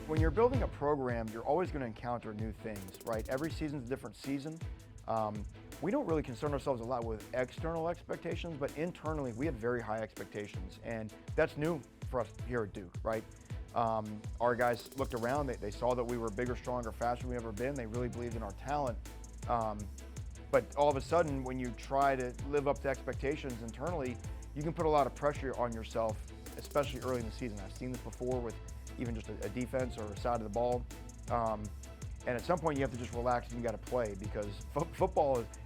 When you're building a program, you're always going to encounter new things, right? Every season's a different season. We don't really concern ourselves a lot with external expectations, but internally we have very high expectations, and that's new for us here at Duke, right? Our guys looked around, they saw that we were bigger, stronger, faster than we've ever been. They really believed in our talent. But all of a sudden, when you try to live up to expectations internally, you can put a lot of pressure on yourself, especially early in the season. I've seen this before with even just a defense or a side of the ball. And at some point you have to just relax and you got to play, because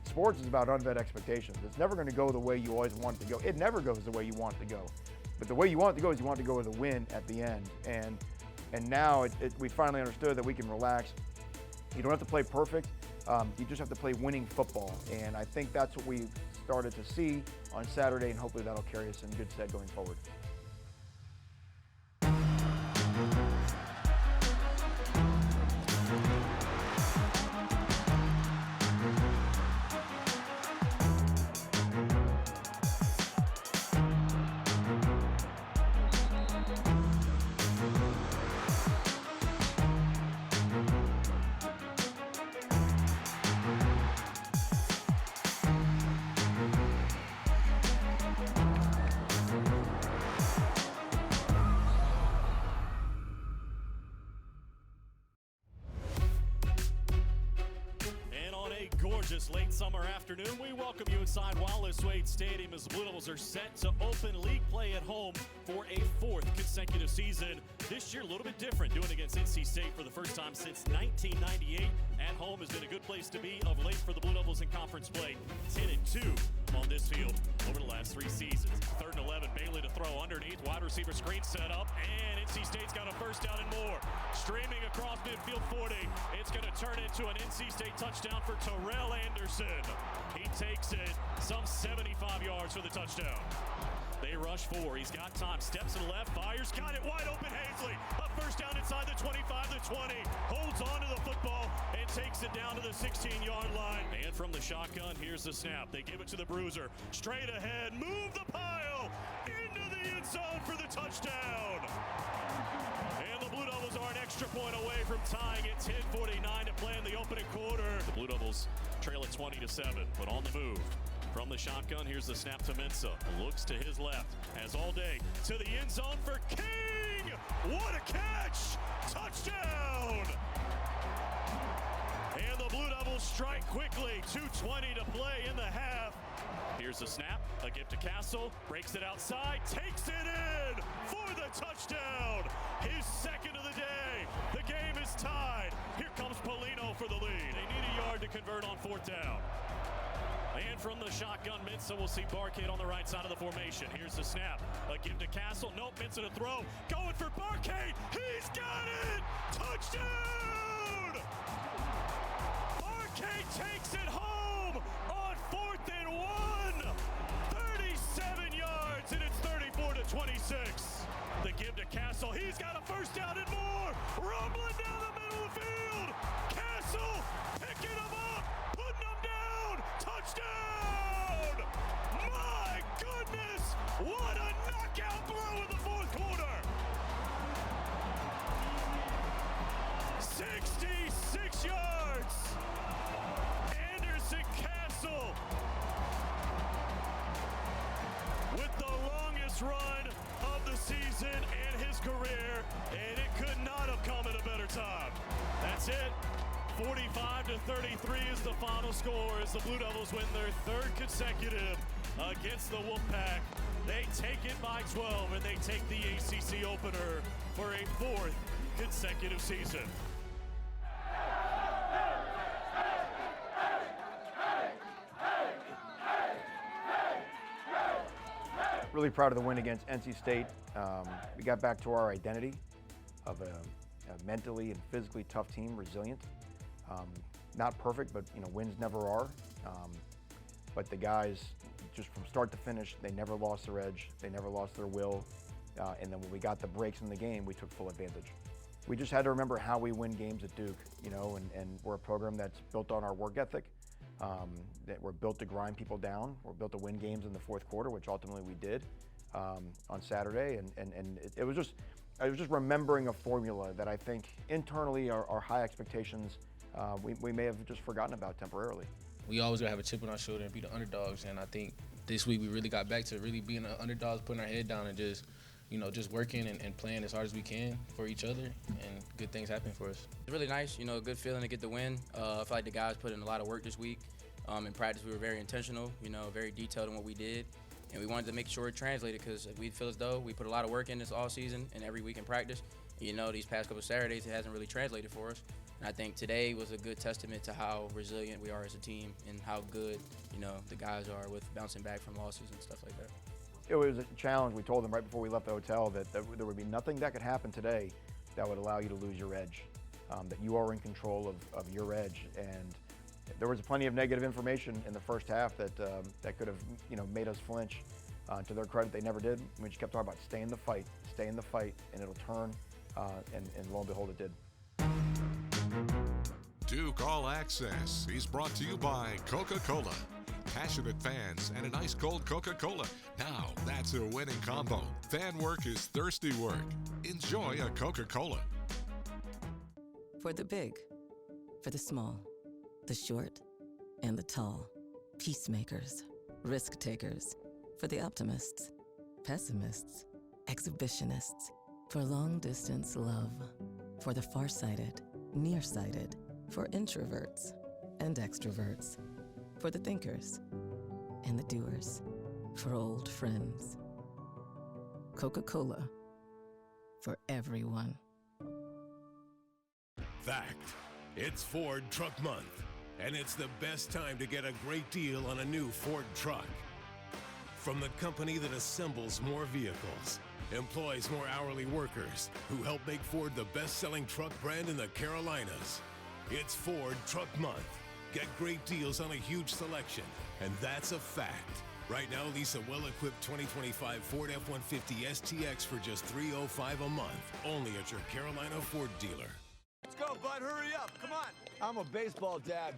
sports is about unmet expectations. It's never going to go the way you always want it to go. It never goes the way you want it to go. But the way you want it to go is you want it to go with a win at the end. And now we finally understood that we can relax. You don't have to play perfect. You just have to play winning football. And I think that's what we started to see on Saturday, and hopefully that'll carry us in good stead going forward. Gorgeous late summer afternoon. We welcome you inside Wallace Wade Stadium as the Blue Devils are set to open league play at home for a fourth consecutive season. This year a little bit different, doing it against NC State for the first time since 1998. At home has been a good place to be of late for the Blue Devils in conference play. 10-2 on this field over the last 3 seasons. 3rd and 11, Bailey to throw underneath, wide receiver screen set up, and NC State's got a first down and more. Streaming across midfield 40, it's going to turn into an NC State touchdown for Terrell Anderson. He takes it some 75 yards for the touchdown. They rush 4. He's got time. Steps to the left. Fires. Got it wide open. Hazley. A first down inside the 25, the 20. Holds on to the football and takes it down to the 16-yard line. And from the shotgun, here's the snap. They give it to the bruiser. Straight ahead. Move the pile. Into the end zone for the touchdown. And the Blue Devils are an extra point away from tying it. 10:49 to play in the opening quarter. The Blue Devils trail at 20-7, but on the move. From the shotgun, here's the snap to Mensah. Looks to his left, as all day, to the end zone for King! What a catch! Touchdown! And the Blue Devils strike quickly. 2:20 to play in the half. Here's the snap, a gift to Castle, breaks it outside, takes it in for the touchdown! His second of the day. The game is tied. Here comes Polino for the lead. They need a yard to convert on 4th down. And from the shotgun, Mensah will see Barkade on the right side of the formation. Here's the snap. A give to Castle. Nope, Mensah to throw. Going for Barkade. He's got it! Touchdown! Barkade takes it home on 4th and 1. 37 yards, and it's 34-26. The give to Castle. He's got a first down and more. Rumbling down the middle of the field. Castle picking him up, putting him down. Touchdown! My goodness! What a knockout blow in the 4th quarter! 66 yards! Anderson Castle with the longest run of the season and his career, and it could not have come at a better time. That's it. 45-33 is the final score as the Blue Devils win their 3rd consecutive against the Wolfpack. They take it by 12, and they take the ACC opener for a 4th consecutive season. Really proud of the win against NC State. We got back to our identity of a mentally and physically tough team, resilient. Not perfect, but wins never are. But the guys, just from start to finish, they never lost their edge, they never lost their will. And then when we got the breaks in the game, we took full advantage. We just had to remember how we win games at Duke, and we're a program that's built on our work ethic. That we're built to grind people down. We're built to win games in the 4th quarter, which ultimately we did on Saturday. And it was just I was just remembering a formula that I think internally our high expectations we may have just forgotten about temporarily. We always gotta have a chip on our shoulder and be the underdogs, and I think this week we really got back to really being the underdogs, putting our head down and just, just working and playing as hard as we can for each other, and good things happen for us. It's really nice, a good feeling to get the win. I feel like the guys put in a lot of work this week. In practice, we were very intentional, very detailed in what we did, and we wanted to make sure it translated because we feel as though we put a lot of work in this all season and every week in practice. These past couple of Saturdays, it hasn't really translated for us. And I think today was a good testament to how resilient we are as a team and how good, the guys are with bouncing back from losses and stuff like that. It was a challenge. We told them right before we left the hotel that there would be nothing that could happen today that would allow you to lose your edge, that you are in control of your edge. And there was plenty of negative information in the first half that could have made us flinch. To their credit, they never did. We just kept talking about stay in the fight, and it'll turn, and lo and behold, it did. Duke All Access is brought to you by Coca-Cola. Passionate fans and an ice-cold Coca-Cola. Now that's a winning combo. Fan work is thirsty work. Enjoy a Coca-Cola. For the big, for the small, the short, and the tall. Peacemakers, risk takers. For the optimists, pessimists, exhibitionists. For long-distance love. For the far-sighted, nearsighted. For introverts and extroverts. For the thinkers and the doers. For old friends. Coca-Cola. For everyone. Fact. It's Ford Truck Month, and it's the best time to get a great deal on a new Ford truck. From the company that assembles more vehicles, employs more hourly workers, who help make Ford the best-selling truck brand in the Carolinas. It's Ford Truck Month. Get great deals on a huge selection, and that's a fact. Right now, lease a well-equipped 2025 Ford F-150 STX for just $305 a month, only at your Carolina Ford dealer. Let's go, bud. Hurry up. Come on. I'm a baseball dad.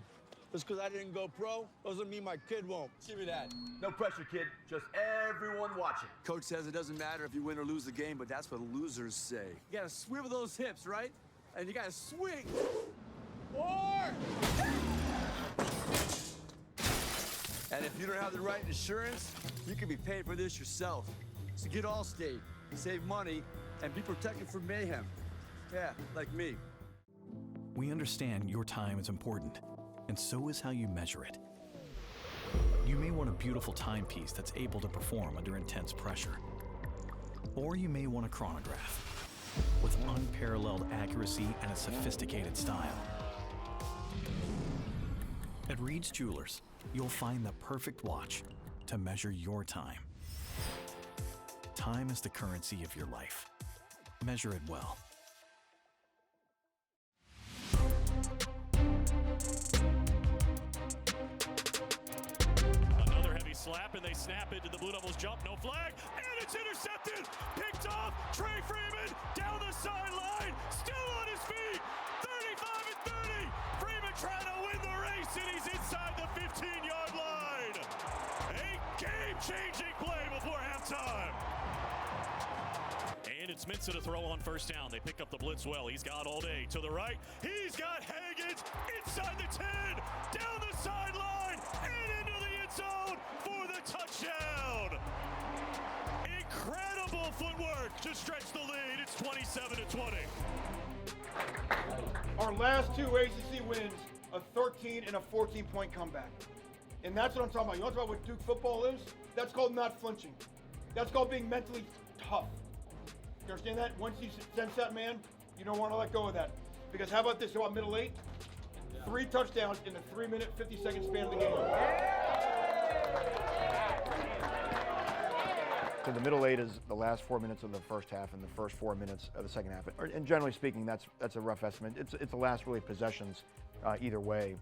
Just because I didn't go pro doesn't mean my kid won't. Give me that. No pressure, kid. Just everyone watching. Coach says it doesn't matter if you win or lose the game, but that's what losers say. You got to swivel those hips, right? And you got to swing. Or... And if you don't have the right insurance, you can be paying for this yourself. So get Allstate, save money, and be protected from mayhem. Yeah, like me. We understand your time is important, and so is how you measure it. You may want a beautiful timepiece that's able to perform under intense pressure. Or you may want a chronograph with unparalleled accuracy and a sophisticated style. At Reed's Jewelers, you'll find the perfect watch to measure your time. Time is the currency of your life. Measure it well. Another heavy slap, and they snap into the Blue Devils jump. No flag, and it's intercepted. Picked off. Trey Freeman down the sideline, still on his feet. 35 and 30. Freeman trying to win the race, and he's inside the 15-yard line. A game-changing play before halftime. And it's Minson to throw on first down. They pick up the blitz well. He's got all day to the right. He's got Haggins inside the 10, down the sideline, and into the end zone for the touchdown. Incredible footwork to stretch the lead. It's 27-20. Our last two ACC wins, a 13 and a 14-point comeback. And that's what I'm talking about. You want to talk about what Duke football is? That's called not flinching. That's called being mentally tough. You understand that? Once you sense that, man, you don't want to let go of that. Because how about this? How about middle eight? 3 touchdowns in the 3-minute, 50-second span of the game. So the middle eight is the last 4 minutes of the first half and the first 4 minutes of the second half. And generally speaking, that's a rough estimate. It's the last really possessions either way.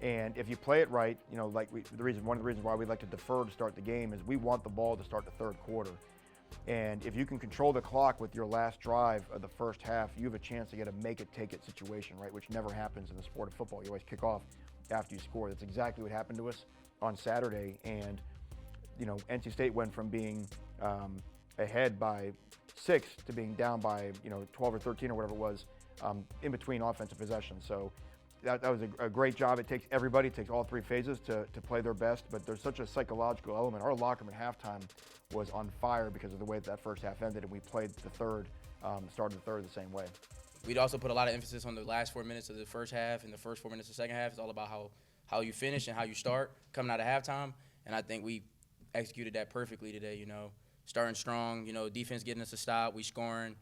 And if you play it right, one of the reasons why we like to defer to start the game is we want the ball to start the third quarter. And if you can control the clock with your last drive of the first half, you have a chance to get a make-it-take-it situation, right? Which never happens in the sport of football. You always kick off after you score. That's exactly what happened to us on Saturday. And NC State went from being ahead by 6 to being down by 12 or 13 or whatever it was in between offensive possessions. So that was a great job. It takes everybody, it takes all 3 phases to play their best, but there's such a psychological element. Our locker room at halftime was on fire because of the way that first half ended, and we played the third, started the third the same way. We'd also put a lot of emphasis on the last 4 minutes of the first half and the first 4 minutes of the second half. It's all about how you finish and how you start coming out of halftime, and I think we executed that perfectly today, starting strong, defense getting us a stop, we scoring,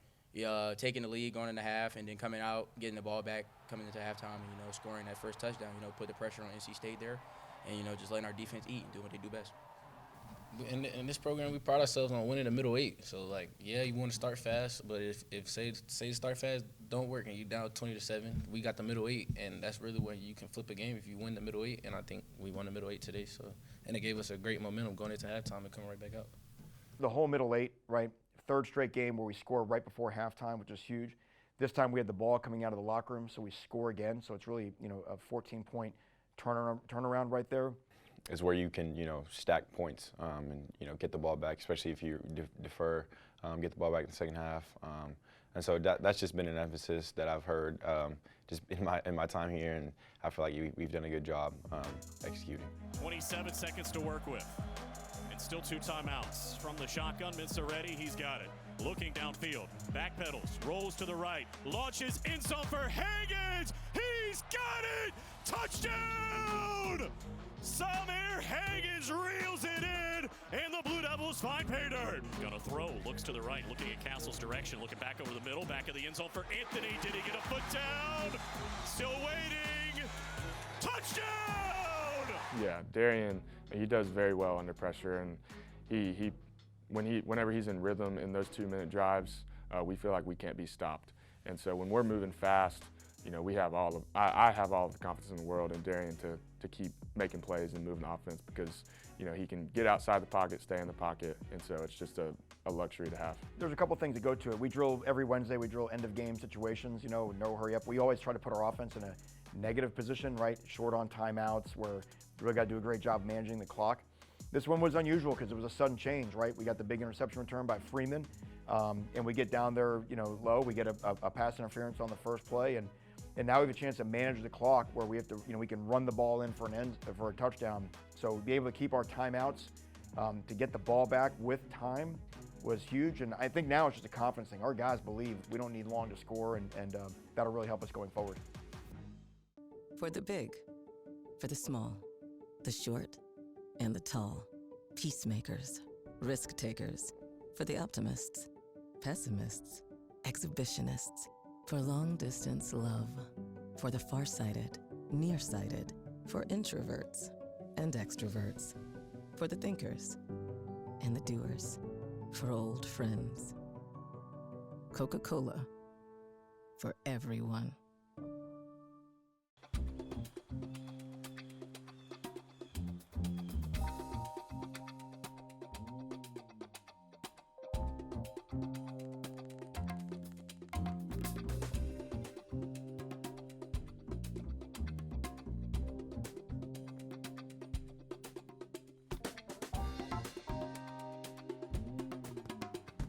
taking the lead going into half, and then coming out, getting the ball back, coming into halftime, and, scoring that first touchdown, put the pressure on NC State there, and, just letting our defense eat and do what they do best. In this program, we pride ourselves on winning the middle 8. So, yeah, you want to start fast, but if say start fast don't work and you down 20-7, we got the middle 8, and that's really when you can flip a game if you win the middle 8. And I think we won the middle 8 today. So, and it gave us a great momentum going into halftime and coming right back out. The whole middle 8, right? Third straight game where we score right before halftime, which is huge. This time we had the ball coming out of the locker room, so we score again. So it's really, a 14-point turnaround right there. Is where you can, stack points and, get the ball back, especially if you defer, get the ball back in the second half. And so that's just been an emphasis that I've heard just in my time here, and I feel like we've done a good job executing. 27 seconds to work with. And still 2 timeouts. From the shotgun, Minceretti, he's got it. Looking downfield, backpedals, rolls to the right, launches in zone for Higgins. He's got it! Touchdown! Samir Higgins reels it in, and the Blue Devils find pay dirt. Gonna throw, looks to the right, looking at Castle's direction, looking back over the middle, back of the end zone for Anthony. Did he get a foot down? Still waiting. Touchdown! Yeah, Darian, he does very well under pressure, and whenever he's in rhythm in those 2-minute drives, we feel like we can't be stopped. And so when we're moving fast, I have all of the confidence in the world in Darian to keep making plays and moving the offense because, he can get outside the pocket, stay in the pocket, and so it's just a luxury to have. There's a couple things that go to it. We drill every Wednesday, we drill end of game situations, no hurry up. We always try to put our offense in a negative position, right? Short on timeouts where we really got to do a great job managing the clock. This one was unusual because it was a sudden change, right? We got the big interception return by Freeman, and we get down there, low. We get a pass interference on the first play, and now we have a chance to manage the clock where we have to, we can run the ball in for a touchdown. So be able to keep our timeouts to get the ball back with time was huge, and I think now it's just a confidence thing. Our guys believe we don't need long to score, and that'll really help us going forward. For the big, for the small, the short, and the tall. Peacemakers, risk takers. For the optimists, pessimists, exhibitionists. For long distance love. For the farsighted, nearsighted. For introverts and extroverts. For the thinkers and the doers. For old friends. Coca-Cola. For everyone.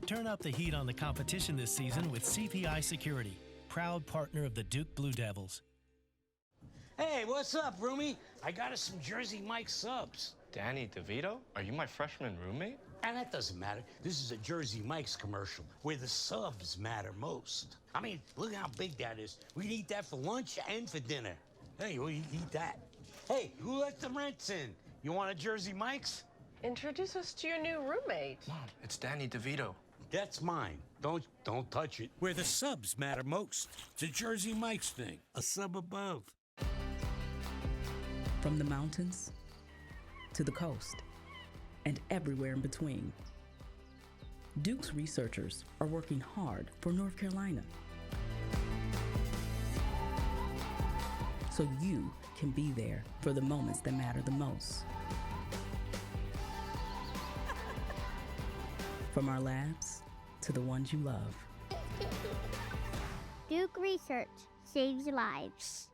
Turn up the heat on the competition this season with CPI Security, proud partner of the Duke Blue Devils. Hey, what's up, roomie? I got us some Jersey Mike subs. Danny DeVito? Are you my freshman roommate? And that doesn't matter. This is a Jersey Mike's commercial where the subs matter most. I mean, look how big that is. We'd eat that for lunch and for dinner. Hey, we eat that. Hey, who let the rents in? You want a Jersey Mike's? Introduce us to your new roommate. Mom, it's Danny DeVito. That's mine. Don't touch it. Where the subs matter most. It's a Jersey Mike's thing. A sub above. From the mountains to the coast and everywhere in between, Duke's researchers are working hard for North Carolina so you can be there for the moments that matter the most. From our labs to the ones you love. Duke Research saves lives.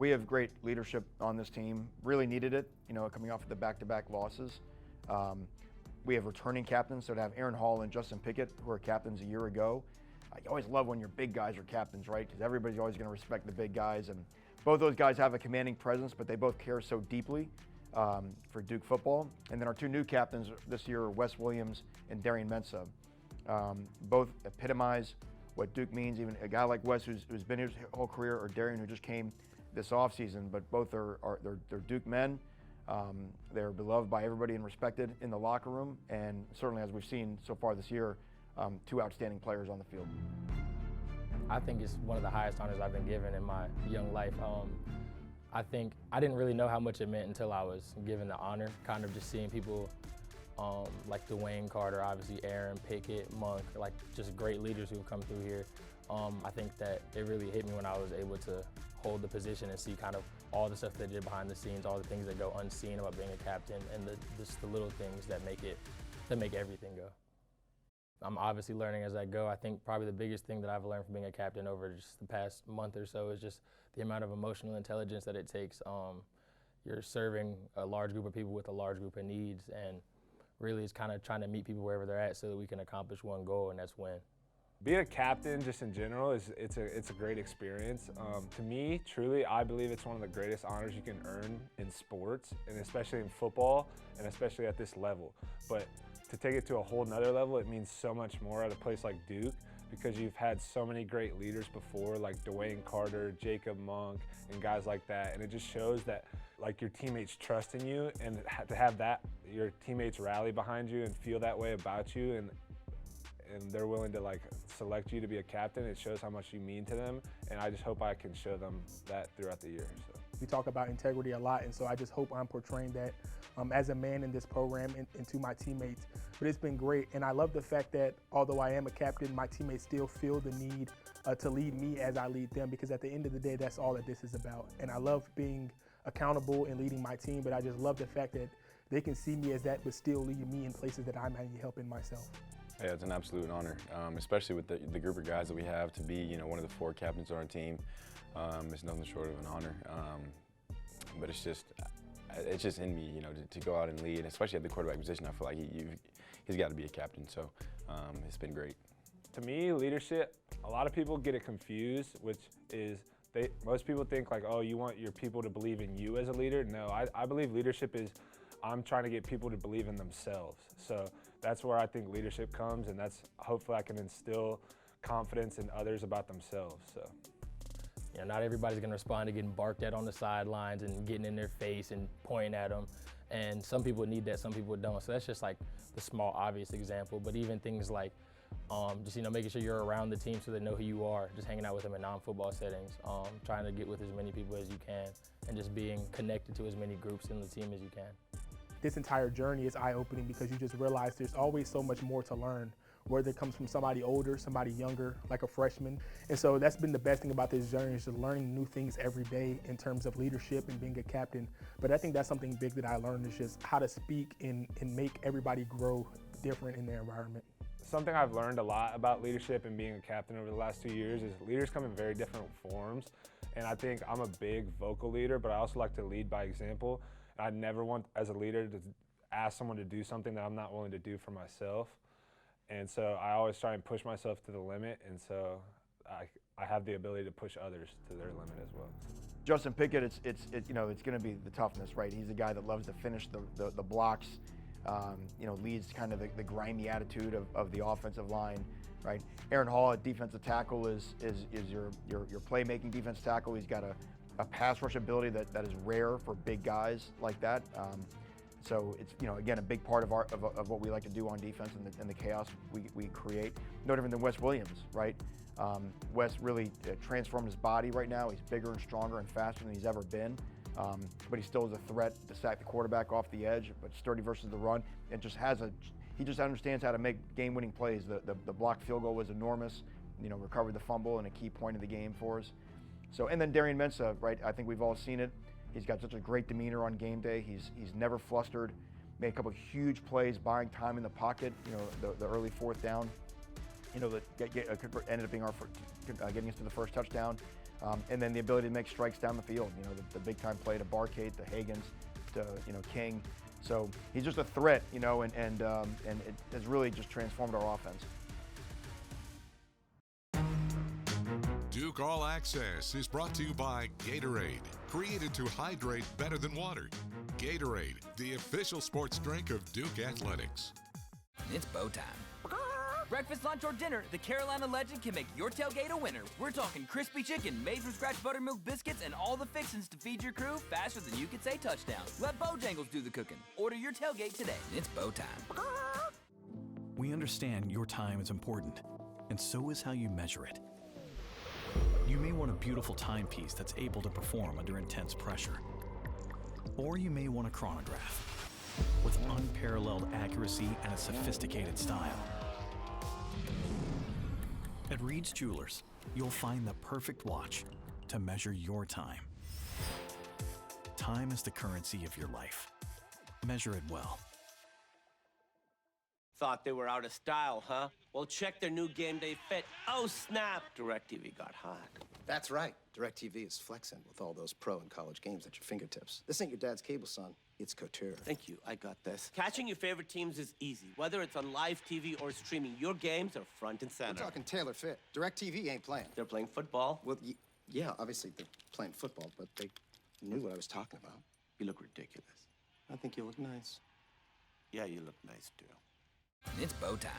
We have great leadership on this team. Really needed it, coming off of the back-to-back losses. We have returning captains, so to have Aaron Hall and Justin Pickett, who were captains a year ago. I always love when your big guys are captains, right? Because everybody's always going to respect the big guys. And both those guys have a commanding presence, but they both care so deeply for Duke football. And then our two new captains this year are Wes Williams and Darian Mensah. Both epitomize what Duke means. Even a guy like Wes, who's been here his whole career, or Darian, who just came this offseason. But both they're Duke men. They're beloved by everybody and respected in the locker room. And certainly, as we've seen so far this year, two outstanding players on the field. I think it's one of the highest honors I've been given in my young life. I think I didn't really know how much it meant until I was given the honor, kind of just seeing people like Dwayne Carter, obviously Aaron, Pickett, Monk, like just great leaders who have come through here. I think that it really hit me when I was able to hold the position and see kind of all the stuff they did behind the scenes, all the things that go unseen about being a captain, and just the little things that make everything go. I'm obviously learning as I go. I think probably the biggest thing that I've learned from being a captain over just the past month or so is just the amount of emotional intelligence that it takes. You're serving a large group of people with a large group of needs, and really it's kind of trying to meet people wherever they're at so that we can accomplish one goal, and that's win. Being a captain, just in general, it's a great experience. To me, truly, I believe it's one of the greatest honors you can earn in sports, and especially in football, and especially at this level. But to take it to a whole nother level, it means so much more at a place like Duke, because you've had so many great leaders before, like Dwayne Carter, Jacob Monk, and guys like that. And it just shows that like your teammates trust in you, and to have that, your teammates rally behind you and feel that way about you, and they're willing to like select you to be a captain, it shows how much you mean to them. And I just hope I can show them that throughout the year. So. We talk about integrity a lot, and so I just hope I'm portraying that as a man in this program and to my teammates. But it's been great, and I love the fact that although I am a captain, my teammates still feel the need to lead me as I lead them, because at the end of the day, that's all that this is about. And I love being accountable and leading my team, but I just love the fact that they can see me as that, but still lead me in places that I might need help in myself. Yeah, it's an absolute honor, especially with the group of guys that we have to be, one of the 4 captains on our team. It's nothing short of an honor, but it's just in me, to go out and lead, especially at the quarterback position. I feel like he's got to be a captain, so it's been great. To me, leadership, a lot of people get it confused, which is most people think like, oh, you want your people to believe in you as a leader. No, I believe leadership is I'm trying to get people to believe in themselves. So that's where I think leadership comes, and that's hopefully I can instill confidence in others about themselves. So. Not everybody's going to respond to getting barked at on the sidelines and getting in their face and pointing at them. And some people need that, some people don't. So that's just like the small, obvious example. But even things like just making sure you're around the team so they know who you are, just hanging out with them in non-football settings, trying to get with as many people as you can, and just being connected to as many groups in the team as you can. This entire journey is eye-opening because you just realize there's always so much more to learn, whether it comes from somebody older, somebody younger, like a freshman. And so that's been the best thing about this journey, is just learning new things every day in terms of leadership and being a captain. But I think that's something big that I learned, is just how to speak and make everybody grow different in their environment. Something I've learned a lot about leadership and being a captain over the last 2 years is leaders come in very different forms. And I think I'm a big vocal leader, but I also like to lead by example. I never want, as a leader, to ask someone to do something that I'm not willing to do for myself. And so I always try and push myself to the limit, and so I have the ability to push others to their limit as well. Justin Pickett, it's going to be the toughness, right? He's a guy that loves to finish the blocks, leads kind of the grimy attitude of the offensive line, right? Aaron Hall at defensive tackle is your playmaking defensive tackle. He's got a pass rush ability that is rare for big guys like that. So it's, again, a big part of what we like to do on defense and the chaos we create. No different than Wes Williams, right? Wes really transformed his body right now. He's bigger and stronger and faster than he's ever been. But he still is a threat to sack the quarterback off the edge, but sturdy versus the run. And he just understands how to make game-winning plays. The blocked field goal was enormous. Recovered the fumble and a key point of the game for us. So, and then Darian Mensah, right? I think we've all seen it. He's got such a great demeanor on game day. He's never flustered. Made a couple of huge plays, buying time in the pocket. The early 4th down. That ended up being getting us to the first touchdown. And then the ability to make strikes down the field. You know, the big time play to Barkate, to Hagens, to King. So he's just a threat, and it has really just transformed our offense. Duke All Access is brought to you by Gatorade, created to hydrate better than water. Gatorade, the official sports drink of Duke Athletics. It's bow time. Breakfast, lunch, or dinner, the Carolina legend can make your tailgate a winner. We're talking crispy chicken, made from scratch buttermilk biscuits, and all the fixins to feed your crew faster than you can say touchdown. Let Bojangles do the cooking. Order your tailgate today. It's bow time. We understand your time is important, and so is how you measure it. You may want a beautiful timepiece that's able to perform under intense pressure. Or you may want a chronograph with unparalleled accuracy and a sophisticated style. At Reed's Jewelers, you'll find the perfect watch to measure your time. Time is the currency of your life. Measure it well. Thought they were out of style, huh? Well, check their new game day fit. Oh, snap! DirecTV got hot. That's right. DirecTV is flexing with all those pro and college games at your fingertips. This ain't your dad's cable, son. It's couture. Thank you. I got this. Catching your favorite teams is easy. Whether it's on live TV or streaming, your games are front and center. We're talking tailor fit. DirecTV ain't playing. They're playing football. Well, yeah, obviously they're playing football, but they knew what I was talking about. You look ridiculous. I think you look nice. Yeah, you look nice, too. It's bow time.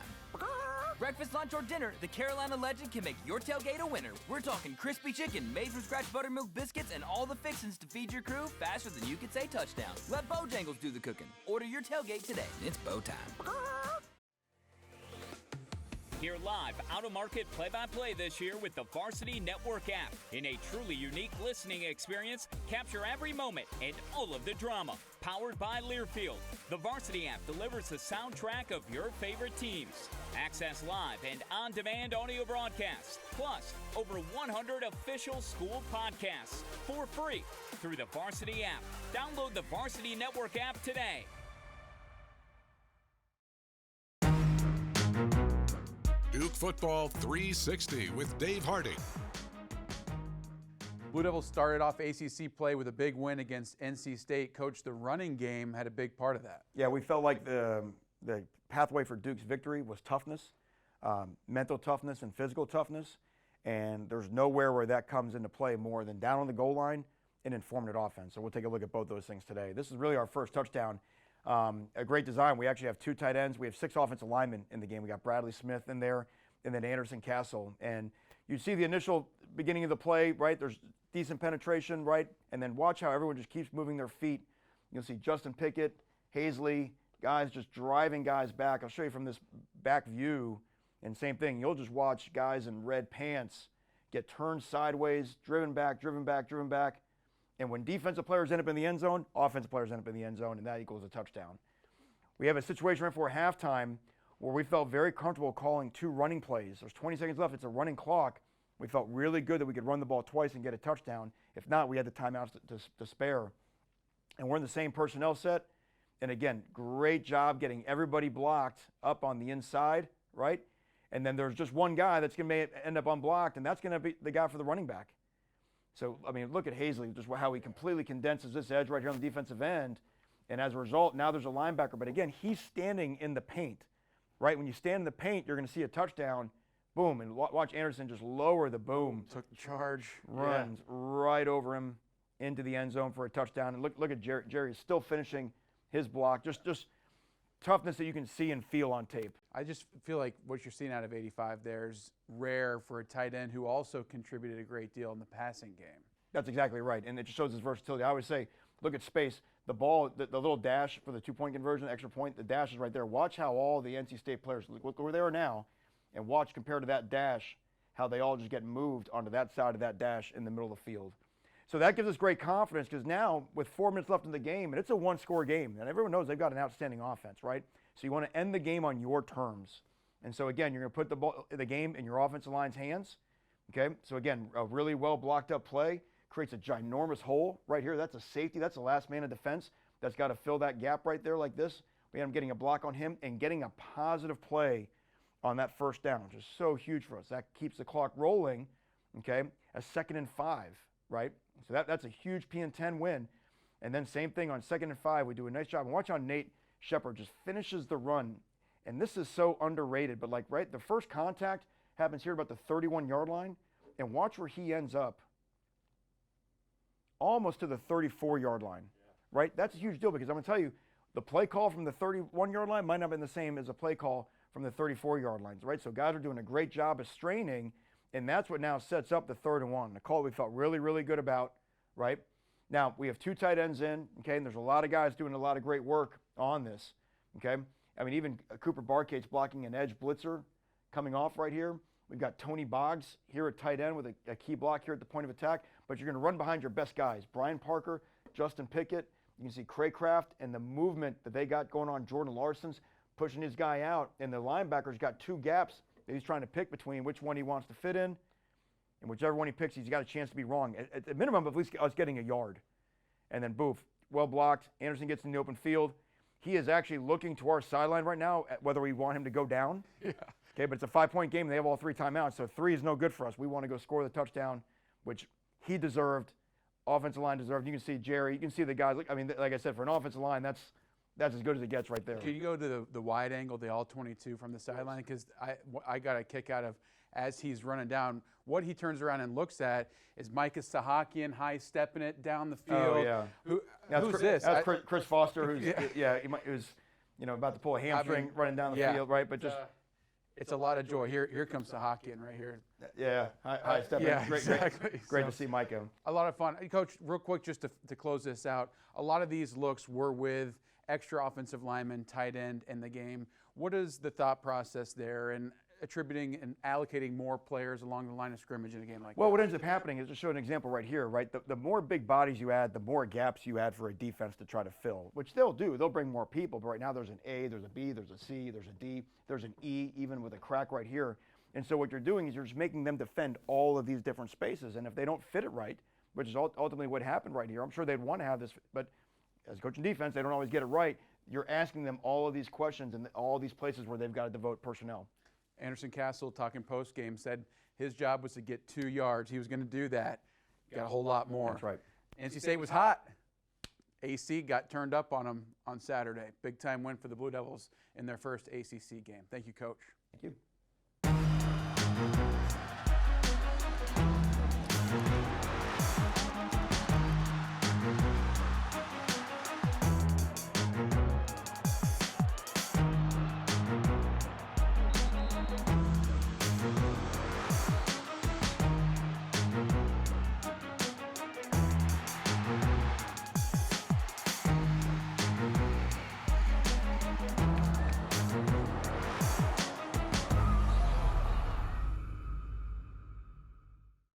Breakfast, lunch, or dinner, the Carolina legend can make your tailgate a winner. We're talking crispy chicken, made from scratch buttermilk biscuits, and all the fixins to feed your crew faster than you can say touchdown. Let Bojangles do the cooking. Order your tailgate today. It's bow time. Hear live, out-of-market play-by-play this year with the Varsity Network app. In a truly unique listening experience, capture every moment and all of the drama. Powered by Learfield, the Varsity app delivers the soundtrack of your favorite teams. Access live and on-demand audio broadcasts, plus over 100 official school podcasts for free through the Varsity app. Download the Varsity Network app today. Duke Football 360 with Dave Harding. Blue Devils started off ACC play with a big win against NC State. Coach, the running game had a big part of that. Yeah, we felt like the pathway for Duke's victory was toughness, mental toughness and physical toughness, and there's nowhere where that comes into play more than down on the goal line and informative offense. So we'll take a look at both those things today. This is really our first touchdown. A great design. We actually have 2 tight ends. We have 6 offensive linemen in the game. We got Bradley Smith in there and then Anderson Castle. And you see the initial beginning of the play, right? There's decent penetration, right? And then watch how everyone just keeps moving their feet. You'll see Justin Pickett, Hazley, guys just driving guys back. I'll show you from this back view. And same thing. You'll just watch guys in red pants get turned sideways, driven back, driven back, driven back. And when defensive players end up in the end zone, offensive players end up in the end zone, and that equals a touchdown. We have a situation right before halftime where we felt very comfortable calling 2 running plays. There's 20 seconds left. It's a running clock. We felt really good that we could run the ball twice and get a touchdown. If not, we had the timeouts to spare. And we're in the same personnel set. And again, great job getting everybody blocked up on the inside, right? And then there's just one guy that's going to end up unblocked, and that's going to be the guy for the running back. So, I mean, look at Hazley, just how he completely condenses this edge right here on the defensive end. And as a result, now there's a linebacker. But again, he's standing in the paint, right? When you stand in the paint, you're going to see a touchdown. Boom. And watch Anderson just lower the boom. Took charge. Runs right over him into the end zone for a touchdown. And look at Jerry. Jerry is still finishing his block. Just toughness that you can see and feel on tape. I just feel like what you're seeing out of 85 there is rare for a tight end who also contributed a great deal in the passing game. That's exactly right, and it just shows his versatility. I always say, look at space. The ball, the little dash for the 2-point conversion, extra point, the dash is right there. Watch how all the NC State players, look where they are now, and watch compared to that dash, how they all just get moved onto that side of that dash in the middle of the field. So that gives us great confidence because now with 4 minutes left in the game, and it's a 1-score game, and everyone knows they've got an outstanding offense, right? So you want to end the game on your terms. And so again, you're going to put the game in your offensive line's hands, okay? So again, a really well blocked up play creates a ginormous hole right here. That's a safety. That's the last man of defense that's got to fill that gap right there like this. We end up getting a block on him and getting a positive play on that first down, which is so huge for us. That keeps the clock rolling, okay? a 2nd and 5, right? So that's a huge P&10 win. And then same thing on 2nd and 5, we do a nice job. And watch how Nate Shepard just finishes the run. And this is so underrated, but like, right, the first contact happens here about the 31-yard line. And watch where he ends up. Almost to the 34-yard line, right? That's a huge deal because I'm going to tell you, the play call from the 31-yard line might not have been the same as a play call from the 34-yard lines, right? So guys are doing a great job of straining, and that's what now sets up the 3rd and 1. The call we felt really, really good about, right? Now, we have 2 tight ends in, okay, and there's a lot of guys doing a lot of great work on this, okay? I mean, even Cooper Barcade's blocking an edge blitzer coming off right here. We've got Tony Boggs here at tight end with a key block here at the point of attack, but you're going to run behind your best guys. Brian Parker, Justin Pickett, you can see Craycraft and the movement that they got going on. Jordan Larson's pushing his guy out, and the linebacker's got 2 gaps that he's trying to pick between which one he wants to fit in, and whichever one he picks, he's got a chance to be wrong. At the minimum, at least us getting a yard. And then, boof, well blocked. Anderson gets in the open field. He is actually looking to our sideline right now at whether we want him to go down. Yeah. Okay, but it's a 5-point game. They have all 3 timeouts, so 3 is no good for us. We want to go score the touchdown, which he deserved, offensive line deserved. You can see Jerry. You can see the guys. I mean, like I said, for an offensive line, that's as good as it gets right there. Can you go to the wide angle, the all-22 from the sideline? Because I got a kick out of, as he's running down, what he turns around and looks at is Micah Sahakian high-stepping it down the field. Oh, yeah. Who's this? That's Chris Foster, who's, he was, about to pull a hamstring running down the field, right? But just... it's a lot of joy. Here comes Sahakian right here. Yeah, high step. Yeah, great, exactly. Great to see Micah. A lot of fun. Coach, real quick, just to close this out, a lot of these looks were with extra offensive linemen, tight end in the game. What is the thought process there in attributing and allocating more players along the line of scrimmage in a game like that? Well, what ends up happening is, to show an example right here, right? The more big bodies you add, the more gaps you add for a defense to try to fill, which they'll do. They'll bring more people, but right now there's an A, there's a B, there's a C, there's a D, there's an E, even with a crack right here. And so what you're doing is you're just making them defend all of these different spaces. And if they don't fit it right, which is ultimately what happened right here, I'm sure they'd want to have this, but as coach in defense, they don't always get it right. You're asking them all of these questions and all these places where they've got to devote personnel. Anderson Castle, talking post-game, said his job was to get 2 yards. He was going to do that. Got a whole lot more. That's right. NC State was hot. AC got turned up on them on Saturday. Big-time win for the Blue Devils in their first ACC game. Thank you, Coach. Thank you.